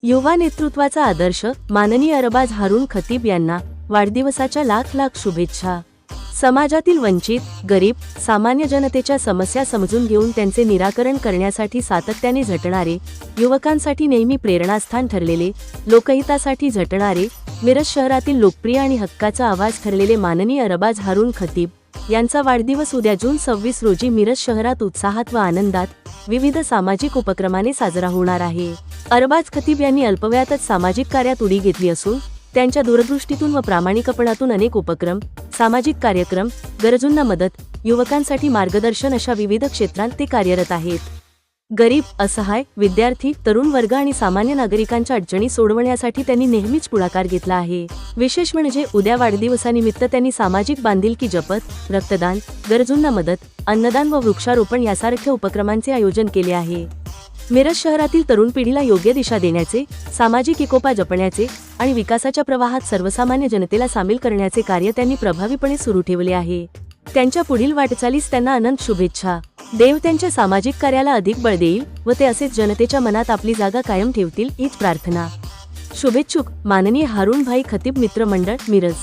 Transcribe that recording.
युवा नेतृत्वाचा आदर्श माननीय अरबाज हारून खतीब यांना वाढदिवसाच्या लाख लाख शुभेच्छा। समाजातील वंचित, गरीब, सामान्य जनतेच्या समस्या समजून घेऊन त्यांचे निराकरण करण्यासाठी सातत्याने झटणारे, युवकांसाठी नेहमी प्रेरणास्थान ठरलेले, लोकहितासाठी झटणारे, मिरज शहरातील लोकप्रिय आणि हक्काचा आवाज ठरलेले माननीय अरबाज हारून खतीब यांचा वाढदिवस उद्या जून 26 रोजी मिरज शहरात उत्साहात व आनंदात विविध सामाजिक उपक्रमाने साजरा होणार आहे। अरबाज खतीब यांनी अल्पवयातच सामाजिक कार्यात उडी घेतली असून त्यांच्या दूरदृष्टीतून व प्रामाणिकपणातून अनेक उपक्रम, सामाजिक कार्यक्रम, गरजूंना मदत, युवकांसाठी मार्गदर्शन अशा विविध क्षेत्रांत ते कार्यरत आहेत। गरीब, असहाय, विद्यार्थी, तरुण वर्ग आणि सामान्य नागरिकांच्या अडचणी सोडवण्यासाठी त्यांनी नेहमीच पुढाकार घेतला आहे। विशेष म्हणजे उद्या वाढदिवसानिमित्त त्यांनी सामाजिक बांधिलकी जपत, रक्तदान, गरजूंना मदत, अन्नदान व वृक्षारोपण यासारख्या उपक्रमांचे आयोजन केले आहे। मिरज शहरातील तरुण पिढीला योग्य दिशा देण्याचे, सामाजिक एकोपा जपण्याचे आणि विकासाच्या प्रवाहात सर्वसामान्य जनतेला सामील करण्याचे कार्य त्यांनी प्रभावीपणे सुरू ठेवले आहे। त्यांच्या पुढील वाटचालीस त्यांना अनंत शुभेच्छा। देव त्यांच्या सामाजिक कार्याला अधिक बळ देईल व ते असेच जनतेच्या मनात आपली जागा कायम ठेवतील हीच प्रार्थना। शुभेच्छुक माननीय हारून भाई खतीब मित्र मंडळ मिरज।